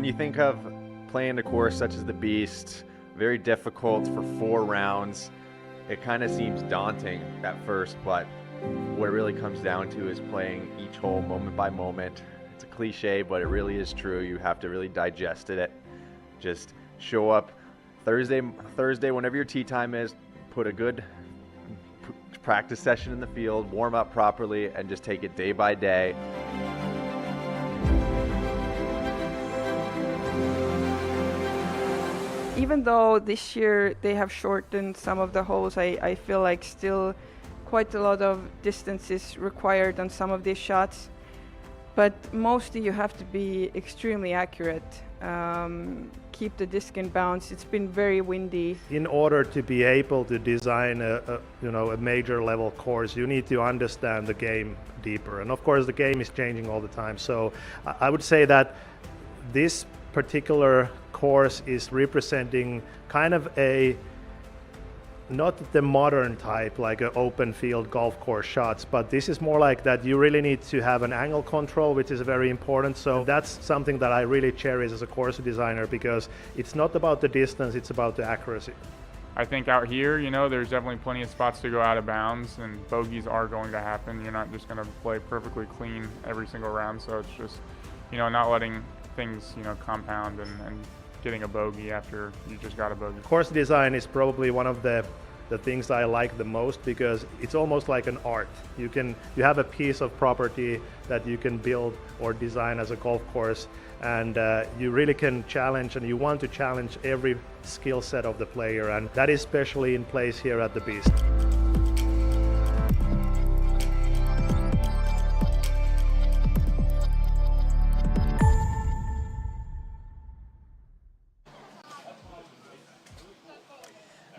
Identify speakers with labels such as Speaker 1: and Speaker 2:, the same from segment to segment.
Speaker 1: when you think of playing a course such as the Beast, very difficult for 4 rounds, it kind of seems daunting at first, but what it really comes down to is playing each hole moment by moment. It's a cliche, but it really is true. You have to really digest it. Just show up Thursday whenever your tee time is, put a good practice session in the field, warm up properly, and just take it day by day.
Speaker 2: Even though this year they have shortened some of the holes, I feel like still quite a lot of distance is required on some of these shots. But mostly you have to be extremely accurate, keep the disc in bounds. It's been very windy.
Speaker 3: In order to be able to design a major level course, you need to understand the game deeper. And of course the game is changing all the time. So I would say that this particular course is representing kind of not the modern type, like an open field golf course shots, but this is more like that you really need to have an angle control, which is very important. So that's something that I really cherish as a course designer, because it's not about the distance, it's about the accuracy.
Speaker 4: I think out here, there's definitely plenty of spots to go out of bounds, and bogeys are going to happen. You're not just going to play perfectly clean every single round, so it's just, not letting things, compound and getting a bogey after you just got a bogey.
Speaker 3: Course design is probably one of the things I like the most, because it's almost like an art. You have a piece of property that you can build or design as a golf course, and you really can challenge, and you want to challenge every skill set of the player, and that is especially in place here at the Beast.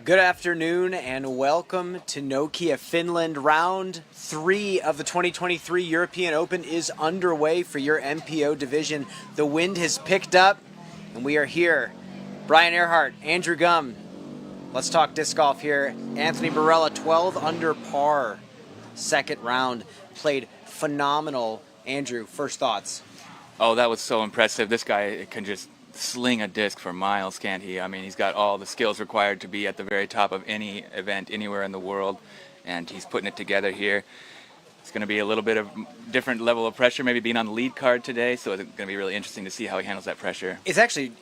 Speaker 5: Good afternoon and welcome to Nokia Finland. Round 3 of the 2023 European Open is underway for your MPO division. The wind has picked up and we are here. Brian Earhart, Andrew Gum. Let's talk disc golf here. Anthony Barella, 12 under par. Second round, played phenomenal. Andrew, first thoughts?
Speaker 6: Oh, that was so impressive. This guy can just sling a disc for miles, can't he? I mean, he's got all the skills required to be at the very top of any event anywhere in the world, and he's putting it together here. It's going to be a little bit of different level of pressure, maybe being on the lead card today, so it's going to be really interesting to see how he handles that pressure.
Speaker 5: It's actually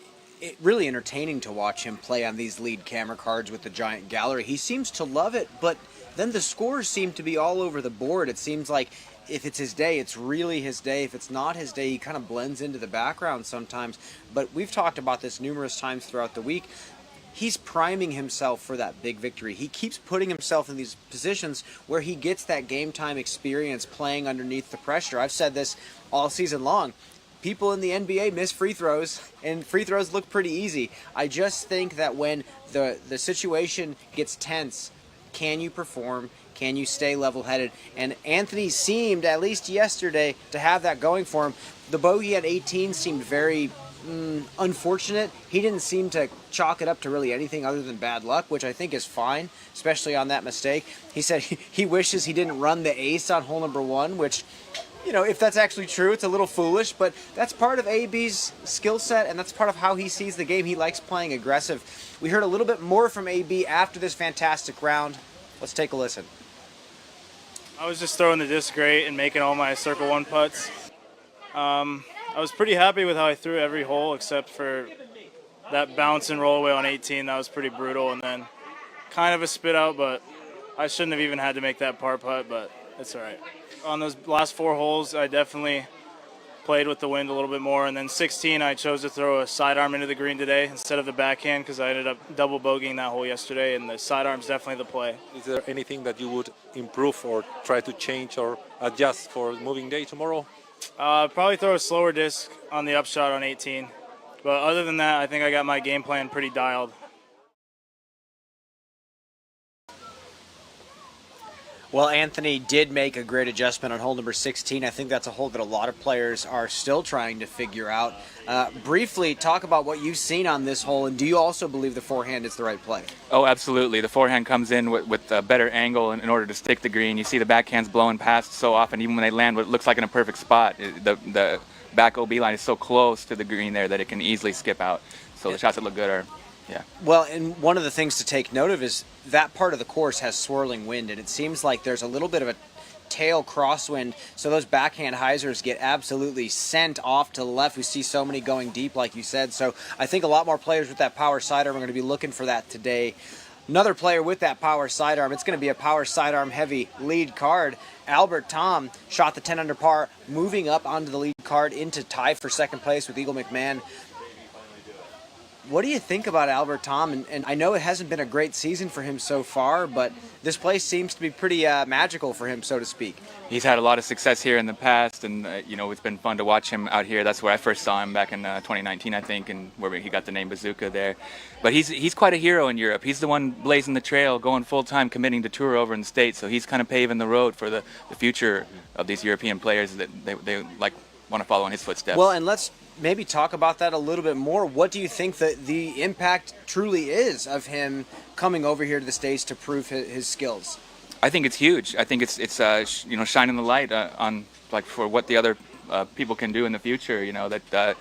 Speaker 5: really entertaining to watch him play on these lead camera cards with the giant gallery. He seems to love it, but then the scores seem to be all over the board. It seems like if it's his day, it's really his day. If it's not his day, he kind of blends into the background sometimes. But we've talked about this numerous times throughout the week. He's priming himself for that big victory. He keeps putting himself in these positions where he gets that game time experience playing underneath the pressure. I've said this all season long. People in the NBA miss free throws, and free throws look pretty easy. I just think that when the situation gets tense, can you perform? Can you stay level-headed? And Anthony seemed, at least yesterday, to have that going for him. The bogey at 18 seemed very unfortunate. He didn't seem to chalk it up to really anything other than bad luck, which I think is fine, especially on that mistake. He said he wishes he didn't run the ace on hole number 1, which, if that's actually true, it's a little foolish, but that's part of AB's skill set, and that's part of how he sees the game. He likes playing aggressive. We heard a little bit more from AB after this fantastic round. Let's take a listen.
Speaker 7: I was just throwing the disc great and making all my circle 1 putts. I was pretty happy with how I threw every hole except for that bounce and roll away on 18. That was pretty brutal, and then kind of a spit out, but I shouldn't have even had to make that par putt, but it's all right. On those last 4 holes, I definitely played with the wind a little bit more, and then 16 I chose to throw a sidearm into the green today instead of the backhand because I ended up double bogeying that hole yesterday, and the sidearm's definitely the play.
Speaker 8: Is there anything that you would improve or try to change or adjust for moving day tomorrow?
Speaker 7: Probably throw a slower disc on the upshot on 18, but other than that, I think I got my game plan pretty dialed.
Speaker 5: Well, Anthony did make a great adjustment on hole number 16. I think that's a hole that a lot of players are still trying to figure out. Briefly, talk about what you've seen on this hole, and do you also believe the forehand is the right play?
Speaker 6: Oh, absolutely. The forehand comes in with a better angle in order to stick the green. You see the backhands blowing past so often, even when they land what looks like in a perfect spot. The back OB line is so close to the green there that it can easily skip out. So the shots that look good are, yeah.
Speaker 5: Well, and one of the things to take note of is that part of the course has swirling wind, and it seems like there's a little bit of a tail crosswind, so those backhand hyzers get absolutely sent off to the left. We see so many going deep, like you said, so I think a lot more players with that power sidearm are going to be looking for that today. Another player with that power sidearm, it's going to be a power sidearm heavy lead card. Albert Tom shot the 10 under par, moving up onto the lead card into tie for second place with Eagle McMahon. What do you think about Albert Tom? And I know it hasn't been a great season for him so far, but this place seems to be pretty magical for him, so to speak.
Speaker 6: He's had a lot of success here in the past, and you know, it's been fun to watch him out here. That's where I first saw him back in 2019, I think, and where he got the name Bazooka there. But he's quite a hero in Europe. He's the one blazing the trail, going full-time, committing to tour over in the States. So he's kind of paving the road for the future of these European players that they like want to follow in his footsteps.
Speaker 5: Well, and let's maybe talk about that a little bit more. What do you think that the impact truly is of him coming over here to the States to prove his skills?
Speaker 6: I think it's huge. I think it's you know, shining the light on like for what the other people can do in the future. You know, that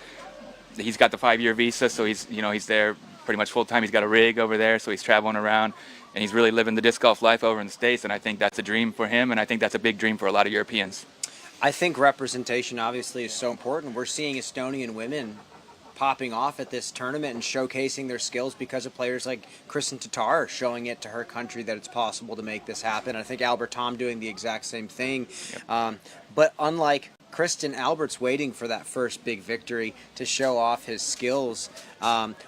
Speaker 6: he's got the 5-year visa, so he's there pretty much full time. He's got a rig over there, so he's traveling around, and he's really living the disc golf life over in the States. And I think that's a dream for him, and I think that's a big dream for a lot of Europeans.
Speaker 5: I think representation obviously is so important. We're seeing Estonian women popping off at this tournament and showcasing their skills because of players like Kristen Tatar showing it to her country that it's possible to make this happen. I think Albert Tom doing the exact same thing. Yep. But unlike Kristen, Albert's waiting for that first big victory to show off his skills.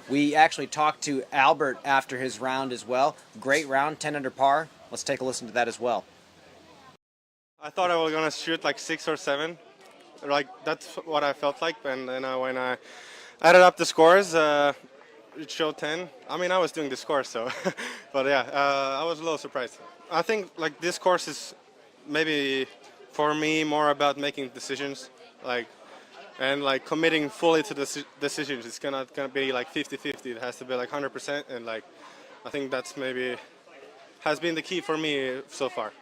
Speaker 5: We actually talked to Albert after his round as well. Great round, 10 under par. Let's take a listen to that as well.
Speaker 9: I thought I was going to shoot like 6 or 7. Like, that's what I felt like. And then when I added up the scores, it showed 10. I mean, I was doing the scores, so. But yeah, I was a little surprised. I think like this course is maybe for me more about making decisions, and committing fully to the decisions. It's gonna be like 50-50. It has to be like 100%, and I think that's maybe has been the key for me so far.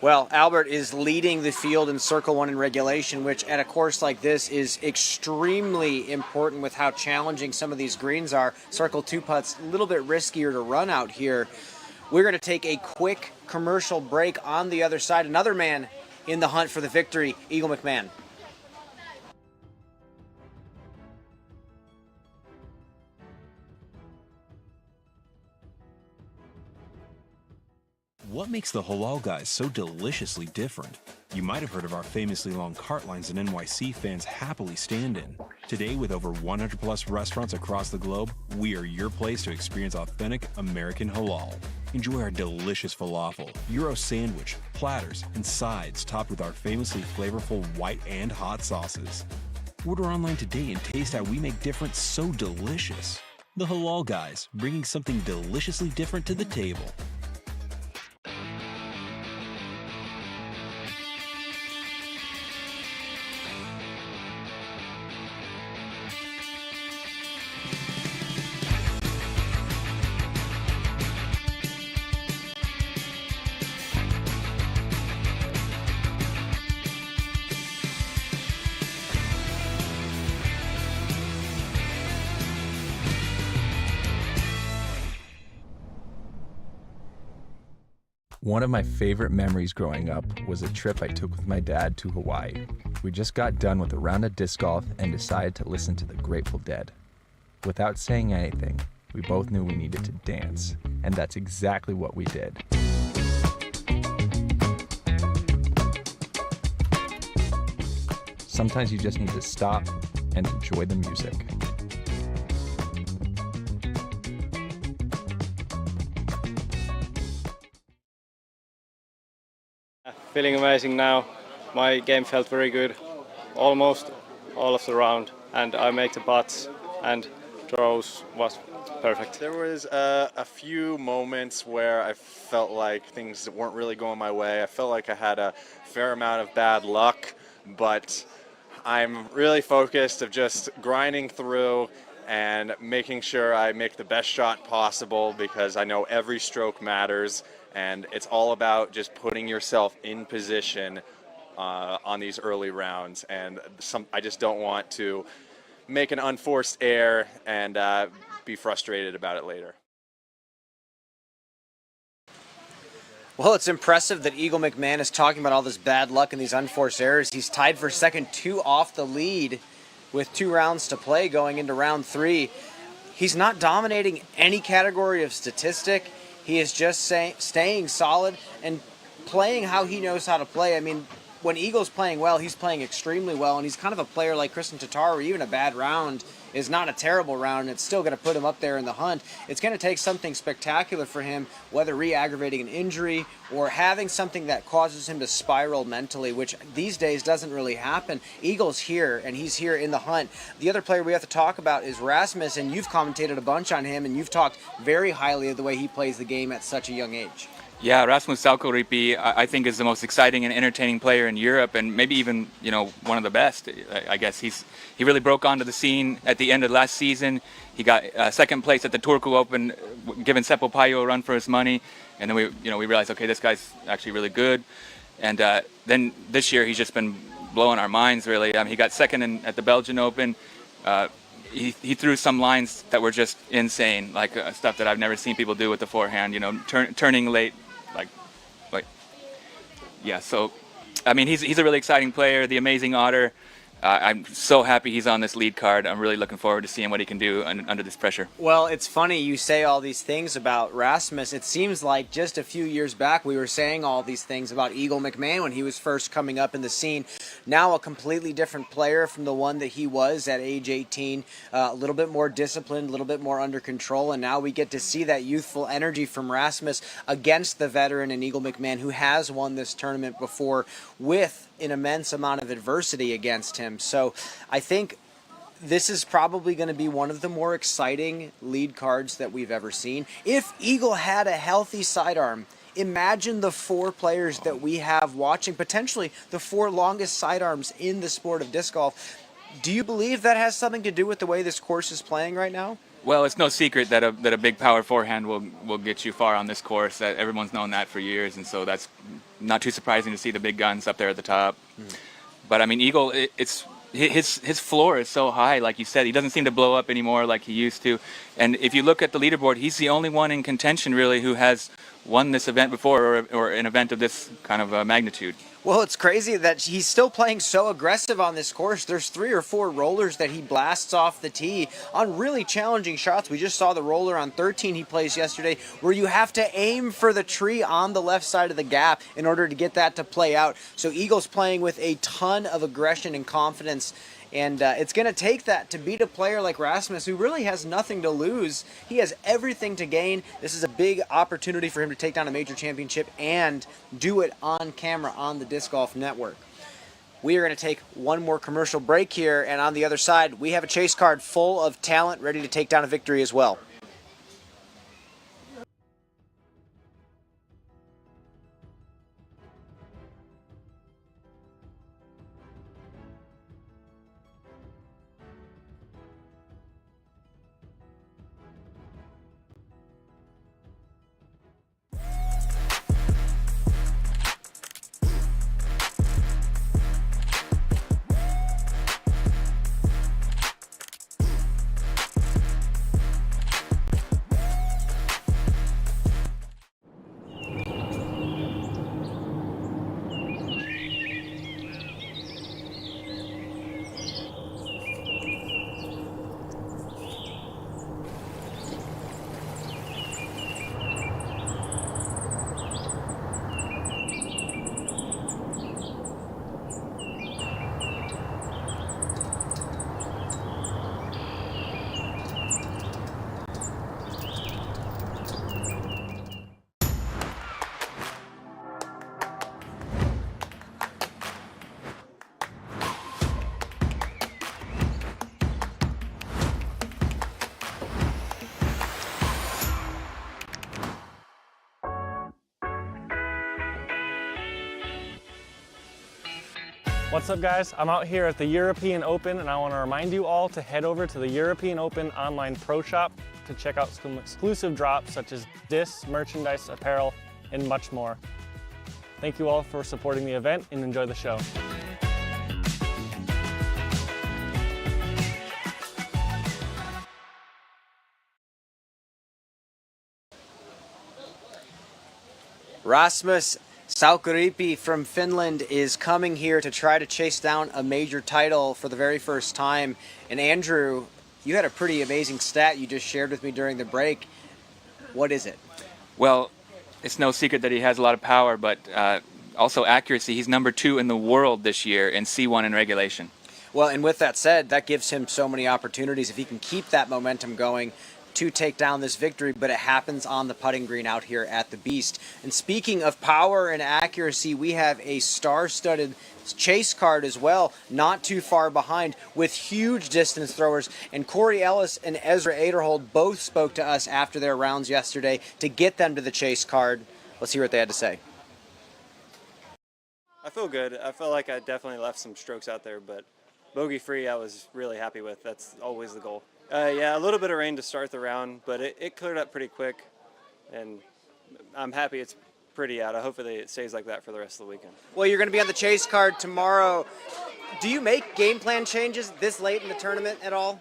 Speaker 5: Well, Albert is leading the field in Circle 1 in regulation, which at a course like this is extremely important with how challenging some of these greens are. Circle 2 putts a little bit riskier to run out here. We're going to take a quick commercial break. On the other side, another man in the hunt for the victory, Eagle McMahon.
Speaker 10: What makes the Halal Guys so deliciously different? You might have heard of our famously long cart lines that NYC fans happily stand in. Today, with over 100 plus restaurants across the globe, we are your place to experience authentic American halal. Enjoy our delicious falafel, Euro sandwich, platters, and sides topped with our famously flavorful white and hot sauces. Order online today and taste how we make different so delicious. The Halal Guys, bringing something deliciously different to the table.
Speaker 11: One of my favorite memories growing up was a trip I took with my dad to Hawaii. We just got done with a round of disc golf and decided to listen to the Grateful Dead. Without saying anything, we both knew we needed to dance, and that's exactly what we did. Sometimes you just need to stop and enjoy the music.
Speaker 12: Feeling amazing now. My game felt very good, almost all of the round, and I made the putts and throws was perfect.
Speaker 13: There was a few moments where I felt like things weren't really going my way. I felt like I had a fair amount of bad luck, but I'm really focused of just grinding through and making sure I make the best shot possible because I know every stroke matters, and it's all about just putting yourself in position on these early rounds. And I just don't want to make an unforced error and be frustrated about it later.
Speaker 5: Well, it's impressive that Eagle McMahon is talking about all this bad luck and these unforced errors. He's tied for second, 2 off the lead with 2 rounds to play going into round 3. He's not dominating any category of statistic. He is just staying solid and playing how he knows how to play. I mean, when Eagle's playing well, he's playing extremely well, and he's kind of a player like Kristen Tatar, where even a bad round is not a terrible round, and it's still going to put him up there in the hunt. It's going to take something spectacular for him, whether re-aggravating an injury or having something that causes him to spiral mentally, which these days doesn't really happen. Eagle's here, and he's here in the hunt. The other player we have to talk about is Rasmus, and you've commentated a bunch on him, and you've talked very highly of the way he plays the game at such a young age.
Speaker 6: Yeah, Rasmus Salkoripi, I think, is the most exciting and entertaining player in Europe, and maybe even, one of the best. I guess he really broke onto the scene at the end of last season. He got second place at the Turku Open, giving Seppo Pajo a run for his money, and then we realized, okay, this guy's actually really good. And then this year he's just been blowing our minds, really. He got second at the Belgian Open. He threw some lines that were just insane, like stuff that I've never seen people do with the forehand. Turning late. Yeah, so, he's a really exciting player, the amazing otter. I'm so happy he's on this lead card. I'm really looking forward to seeing what he can do under this pressure.
Speaker 5: Well, it's funny you say all these things about Rasmus. It seems like just a few years back we were saying all these things about Eagle McMahon when he was first coming up in the scene. Now a completely different player from the one that he was at age 18. A little bit more disciplined, a little bit more under control, and now we get to see that youthful energy from Rasmus against the veteran in Eagle McMahon, who has won this tournament before with an immense amount of adversity against him. So I think this is probably going to be one of the more exciting lead cards that we've ever seen. If Eagle had a healthy sidearm, imagine the 4 players that we have watching, potentially the 4 longest sidearms in the sport of disc golf. Do you believe that has something to do with the way this course is playing right now?
Speaker 6: Well, it's no secret that a big power forehand will get you far on this course. That everyone's known that for years, and so that's not too surprising to see the big guns up there at the top. But Eagle, it's his floor is so high, like you said. He doesn't seem to blow up anymore like he used to. And if you look at the leaderboard, he's the only one in contention really who has won this event before, or an event of this kind of magnitude.
Speaker 5: Well, it's crazy that he's still playing so aggressive on this course. There's 3 or 4 rollers that he blasts off the tee on really challenging shots. We just saw the roller on 13 he plays yesterday, where you have to aim for the tree on the left side of the gap in order to get that to play out. So Eagle's playing with a ton of aggression and confidence. And it's going to take that to beat a player like Rasmus, who really has nothing to lose. He has everything to gain. This is a big opportunity for him to take down a major championship and do it on camera on the Disc Golf Network. We are going to take one more commercial break here, and on the other side, we have a chase card full of talent ready to take down a victory as well.
Speaker 14: What's up, guys? I'm out here at the European Open, and I want to remind you all to head over to the European Open online pro shop to check out some exclusive drops such as discs, merchandise, apparel, and much more. Thank you all for supporting the event, and enjoy the show.
Speaker 5: Rasmus Saukaripi from Finland is coming here to try to chase down a major title for the very first time. And Andrew, you had a pretty amazing stat you just shared with me during the break. What is it?
Speaker 6: Well, it's no secret that he has a lot of power, but also accuracy. He's number 2 in the world this year in C1 in regulation.
Speaker 5: Well, and with that said, that gives him so many opportunities if he can keep that momentum going to take down this victory, but it happens on the putting green out here at the Beast. And speaking of power and accuracy, we have a star-studded chase card as well, not too far behind, with huge distance throwers. And Corey Ellis and Ezra Aderhold both spoke to us after their rounds yesterday to get them to the chase card. Let's hear what they had to say.
Speaker 15: I feel good. I felt like I definitely left some strokes out there, but bogey-free I was really happy with. That's always the goal. Yeah, a little bit of rain to start the round, but it cleared up pretty quick, and I'm happy it's pretty out. Hopefully it stays like that for the rest of the weekend.
Speaker 5: Well, you're going to be on the chase card tomorrow. Do you make game plan changes this late in the tournament at all?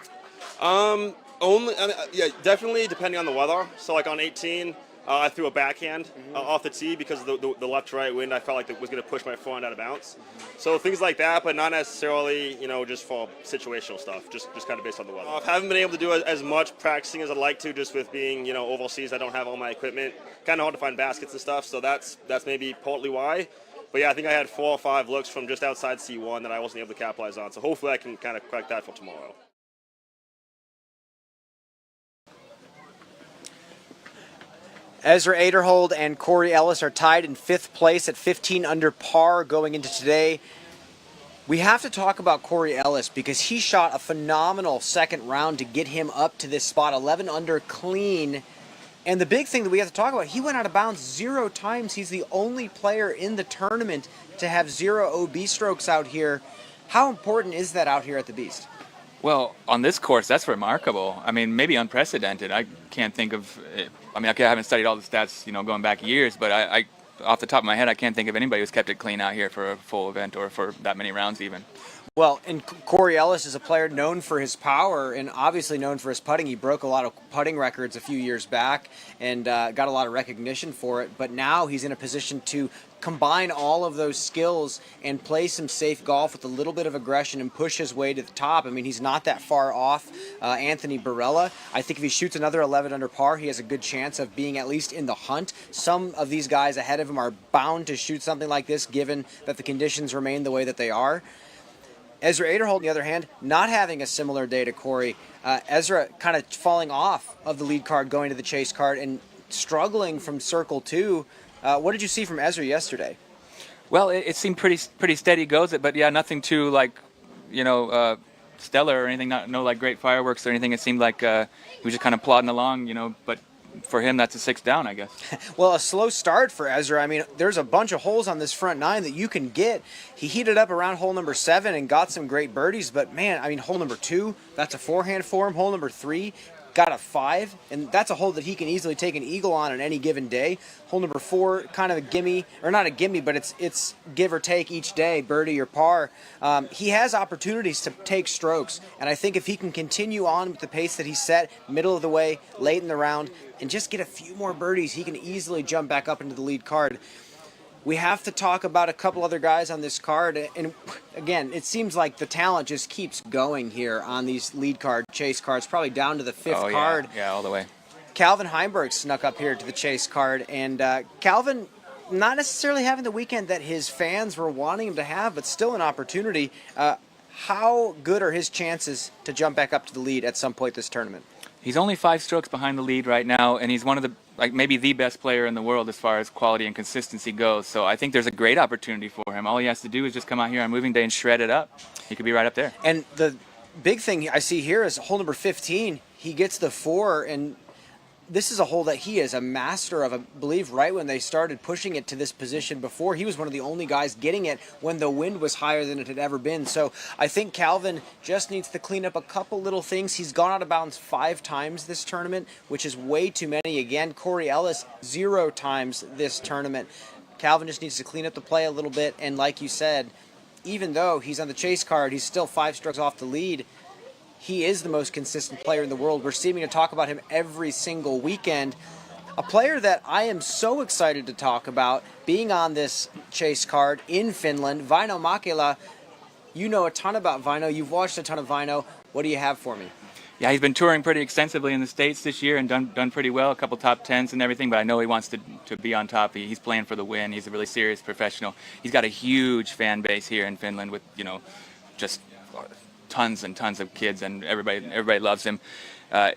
Speaker 16: Yeah, definitely depending on the weather. So like on 18, I threw a backhand off the tee because of the left-right wind. I felt like it was going to push my forehand out of bounds. So things like that, but not necessarily, just for situational stuff, just kind of based on the weather. I haven't been able to do as much practicing as I'd like to, just with being, overseas. I don't have all my equipment. Kind of hard to find baskets and stuff, so that's maybe partly why. But yeah, I think I had 4 or 5 looks from just outside C1 that I wasn't able to capitalize on. So hopefully I can kind of correct that for tomorrow.
Speaker 5: Ezra Aderhold and Corey Ellis are tied in 5th place at 15 under par going into today. We have to talk about Corey Ellis because he shot a phenomenal second round to get him up to this spot, 11 under clean. And the big thing that we have to talk about, he went out of bounds 0 times. He's the only player in the tournament to have 0 OB strokes out here. How important is that out here at the Beast?
Speaker 6: Well, on this course, that's remarkable. I mean, maybe unprecedented. I can't think of it. I mean, I haven't studied all the stats, going back years, but I off the top of my head, I can't think of anybody who's kept it clean out here for a full event or for that many rounds even.
Speaker 5: Well, and Corey Ellis is a player known for his power and obviously known for his putting. He broke a lot of putting records a few years back and got a lot of recognition for it. But now he's in a position to combine all of those skills and play some safe golf with a little bit of aggression and push his way to the top. I mean, he's not that far off Anthony Barella. I think if he shoots another 11 under par, he has a good chance of being at least in the hunt. Some of these guys ahead of him are bound to shoot something like this given that the conditions remain the way that they are. Ezra Aderhold, on the other hand, not having a similar day to Corey. Ezra kind of falling off of the lead card, going to the chase card, and struggling from circle 2. What did you see from Ezra yesterday?
Speaker 6: Well, it seemed pretty steady goes, but yeah, nothing too stellar or anything. No great fireworks or anything. It seemed like he was just kind of plodding along, but for him, that's a 6 down, I guess.
Speaker 5: Well, a slow start for Ezra. I mean, there's a bunch of holes on this front 9 that you can get. He heated up around hole number 7 and got some great birdies, but man, I mean, hole number 2, that's a forehand for him. Hole number 3, got a 5, and that's a hole that he can easily take an eagle on any given day. Hole number 4, kind of a gimme, or not a gimme, but it's give or take each day, birdie or par. He has opportunities to take strokes, and I think if he can continue on with the pace that he set, middle of the way, late in the round, and just get a few more birdies, he can easily jump back up into the lead card. We have to talk about a couple other guys on this card, and again, it seems like the talent just keeps going here on these lead card, chase cards, probably down to the 5th card.
Speaker 6: Yeah, all the way.
Speaker 5: Calvin Heimberg snuck up here to the chase card, and Calvin not necessarily having the weekend that his fans were wanting him to have, but still an opportunity. How good are his chances to jump back up to the lead at some point this tournament?
Speaker 6: He's only 5 strokes behind the lead right now, and he's one of the, maybe the best player in the world as far as quality and consistency goes. So I think there's a great opportunity for him. All he has to do is just come out here on moving day and shred it up. He could be right up there.
Speaker 5: And the big thing I see here is hole number 15. He gets the 4, and this is a hole that he is a master of. I believe right when they started pushing it to this position before, he was one of the only guys getting it when the wind was higher than it had ever been. So I think Calvin just needs to clean up a couple little things. He's gone out of bounds 5 times this tournament, which is way too many. Again, Corey Ellis 0 times this tournament. Calvin just needs to clean up the play a little bit, and like you said, even though he's on the chase card, he's still 5 strokes off the lead. He is the most consistent player in the world. We're seeming to talk about him every single weekend. A player that I am so excited to talk about being on this chase card in Finland, Vaino Makela. You know a ton about Vaino. You've watched a ton of Vaino. What do you have for me?
Speaker 6: Yeah, he's been touring pretty extensively in the States this year and done pretty well, a couple top 10s and everything, but I know he wants to be on top. He's playing for the win. He's a really serious professional. He's got a huge fan base here in Finland with, just tons and tons of kids, and everybody loves him.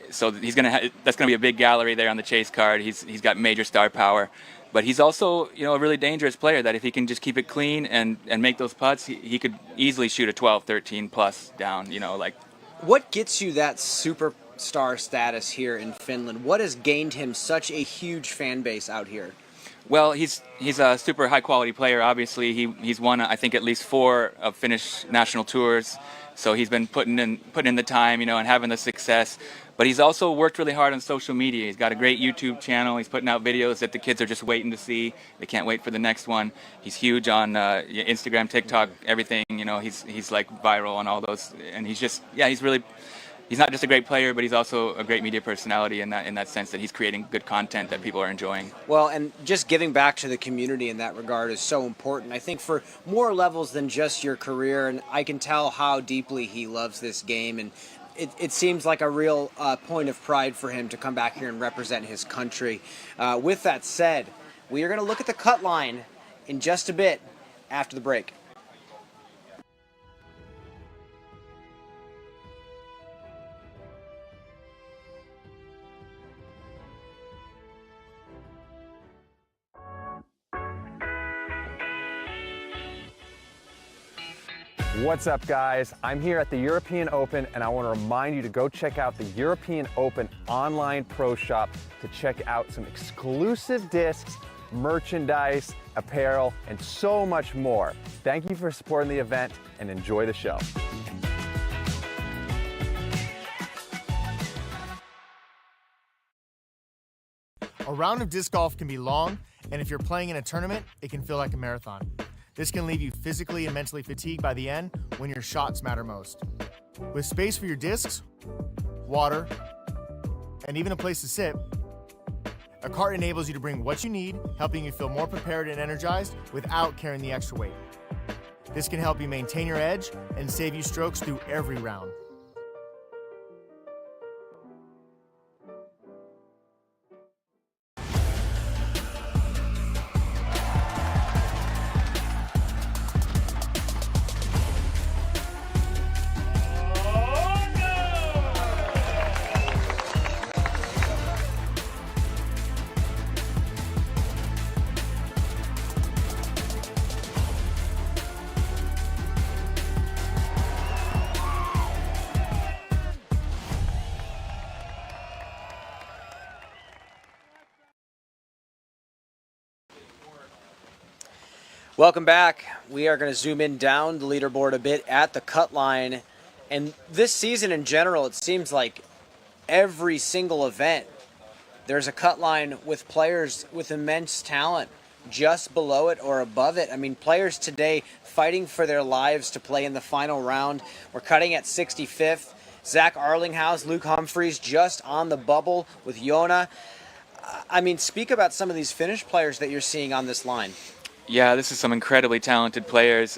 Speaker 6: So that's gonna be a big gallery there on the chase card. He's got major star power, but he's also a really dangerous player. That if he can just keep it clean and make those putts, he could easily shoot a 12, 13 plus down.
Speaker 5: What gets you that superstar status here in Finland? What has gained him such a huge fan base out here?
Speaker 6: Well, he's a super high quality player. Obviously, he's won I think at least 4 of Finnish national tours. So he's been putting in the time, and having the success. But he's also worked really hard on social media. He's got a great YouTube channel. He's putting out videos that the kids are just waiting to see. They can't wait for the next one. He's huge on Instagram, TikTok, everything. He's like viral on all those. And he's not just a great player, but he's also a great media personality in that sense that he's creating good content that people are enjoying.
Speaker 5: Well, and just giving back to the community in that regard is so important. I think for more levels than just your career, and I can tell how deeply he loves this game, and it seems like a real point of pride for him to come back here and represent his country. With that said, we are going to look at the cut line in just a bit after the break.
Speaker 11: What's up, guys? I'm here at the European Open, and I want to remind you to go check out the European Open online pro shop to check out some exclusive discs, merchandise, apparel, and so much more. Thank you for supporting the event, and enjoy the show.
Speaker 17: A round of disc golf can be long, and if you're playing in a tournament, it can feel like a marathon. This can leave you physically and mentally fatigued by the end when your shots matter most. With space for your discs, water, and even a place to sit, a cart enables you to bring what you need, helping you feel more prepared and energized without carrying the extra weight. This can help you maintain your edge and save you strokes through every round.
Speaker 5: Welcome back. We are going to zoom in down the leaderboard a bit at the cut line. And this season in general, it seems like every single event, there's a cut line with players with immense talent just below it or above it. I mean, players today fighting for their lives to play in the final round. We're cutting at 65th. Zach Arlinghaus, Luke Humphreys just on the bubble with Jona. I mean, speak about some of these Finnish players that you're seeing on this line.
Speaker 6: Yeah, this is some incredibly talented players.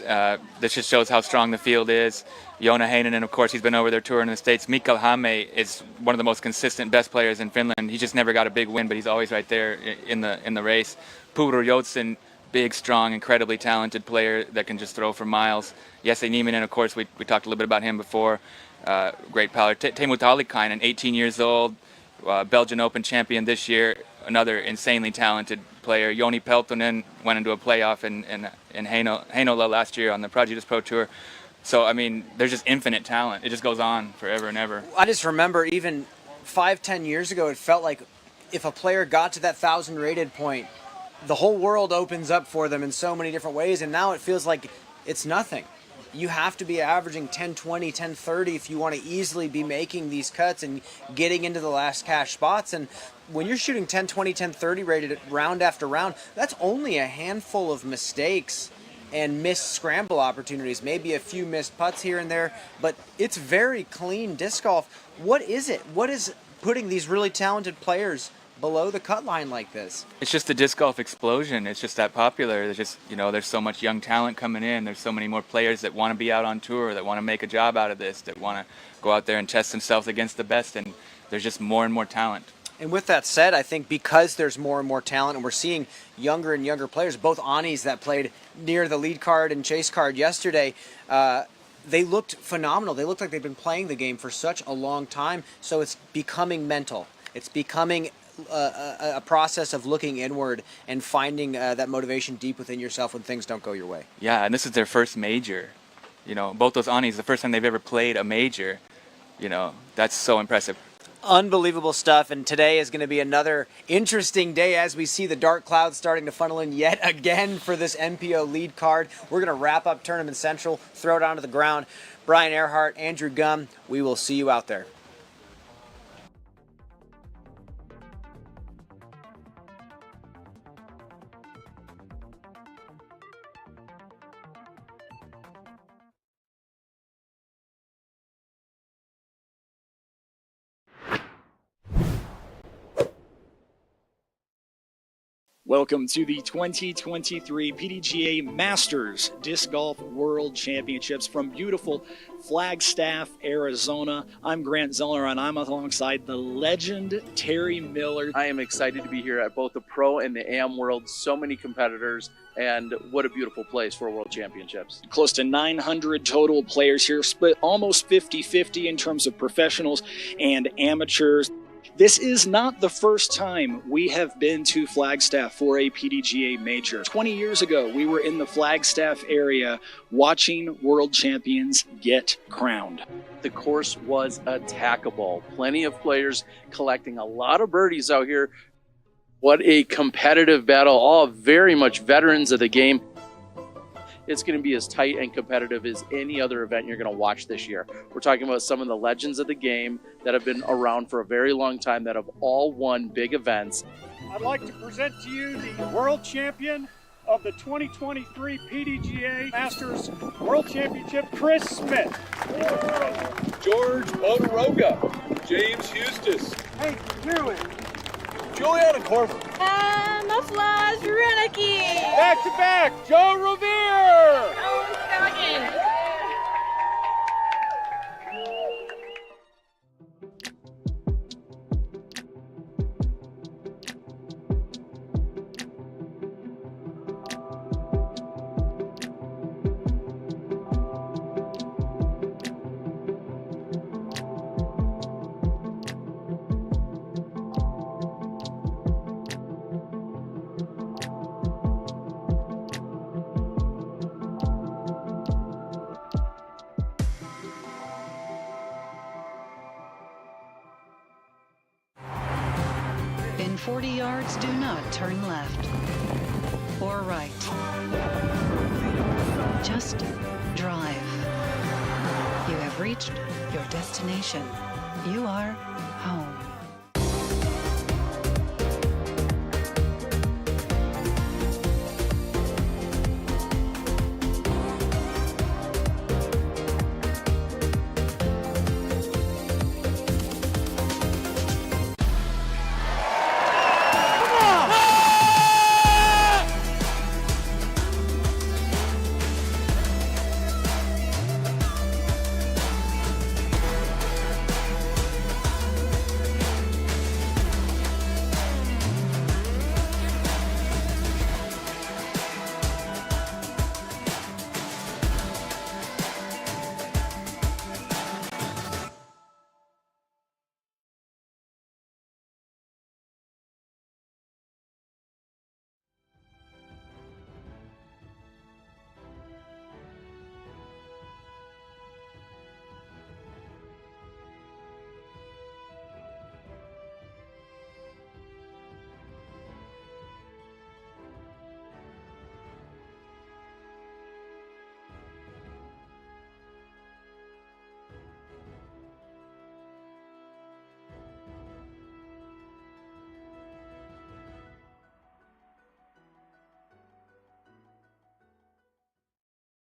Speaker 6: This just shows how strong the field is. Joona Heinonen, of course, he's been over there touring in the States. Mikael Hamme is one of the most consistent, best players in Finland. He just never got a big win, but he's always right there in the race. Puro Joutsen, big, strong, incredibly talented player that can just throw for miles. Jesse Nieminen, of course, we talked a little bit about him before. Great power. Teemu Tallikainen, 18 years old, Belgian Open champion this year. Another insanely talented player. Joni Peltonen went into a playoff in Heinola last year on the Prodigious Pro Tour. So, I mean, there's just infinite talent. It just goes on forever and ever.
Speaker 5: I just remember even 5-10 years ago, it felt like if a player got to that 1,000 rated point, the whole world opens up for them in so many different ways, and now it feels like it's nothing. You have to be averaging 1020, 1030 if you want to easily be making these cuts and getting into the last cash spots. And when you're shooting 1020, 1030 rated round after round, that's only a handful of mistakes and missed scramble opportunities, maybe a few missed putts here and there, but it's very clean disc golf. What is it? What is putting these really talented players below the cut line like this?
Speaker 6: It's just the disc golf explosion. It's just that popular. There's just, there's so much young talent coming in. There's so many more players that want to be out on tour, that want to make a job out of this, that want to go out there and test themselves against the best, and there's just more and more talent.
Speaker 5: And with that said, I think because there's more and more talent, and we're seeing younger and younger players, both Anis that played near the lead card and chase card yesterday, they looked phenomenal. They looked like they've been playing the game for such a long time, so it's becoming mental. It's becoming a process of looking inward and finding that motivation deep within yourself when things don't go your way.
Speaker 6: Yeah, and this is their first major. Both those Anis, the first time they've ever played a major. That's so impressive.
Speaker 5: Unbelievable stuff, and today is going to be another interesting day as we see the dark clouds starting to funnel in yet again for this MPO lead card. We're going to wrap up Tournament Central, throw it onto the ground. Brian Earhart, Andrew Gum, we will see you out there.
Speaker 18: Welcome to the 2023 PDGA Masters Disc Golf World Championships from beautiful Flagstaff, Arizona. I'm Grant Zellner, and I'm alongside the legend Terry Miller.
Speaker 19: I am excited to be here at both the Pro and the AM World. So many competitors, and what a beautiful place for World Championships.
Speaker 18: Close to 900 total players here, split almost 50-50 in terms of professionals and amateurs. This is not the first time we have been to Flagstaff for a PDGA major. 20 years ago, we were in the Flagstaff area watching world champions get crowned.
Speaker 19: The course was attackable. Plenty of players collecting a lot of birdies out here. What a competitive battle, all very much veterans of the game. It's going to be as tight and competitive as any other event you're going to watch this year. We're talking about some of the legends of the game that have been around for a very long time, that have all won big events.
Speaker 20: I'd like to present to you the world champion of the 2023 PDGA Masters World Championship, Chris Smith.
Speaker 21: George Bodaroga. James Eustace.
Speaker 20: Hank Newland.
Speaker 21: Juliana Corver.
Speaker 22: Maflaz Reneke.
Speaker 20: Back to back, Joe Revere.
Speaker 22: Oh, Scotland.
Speaker 23: In 40 yards, do not turn left or right. Just drive. You have reached your destination. You are home.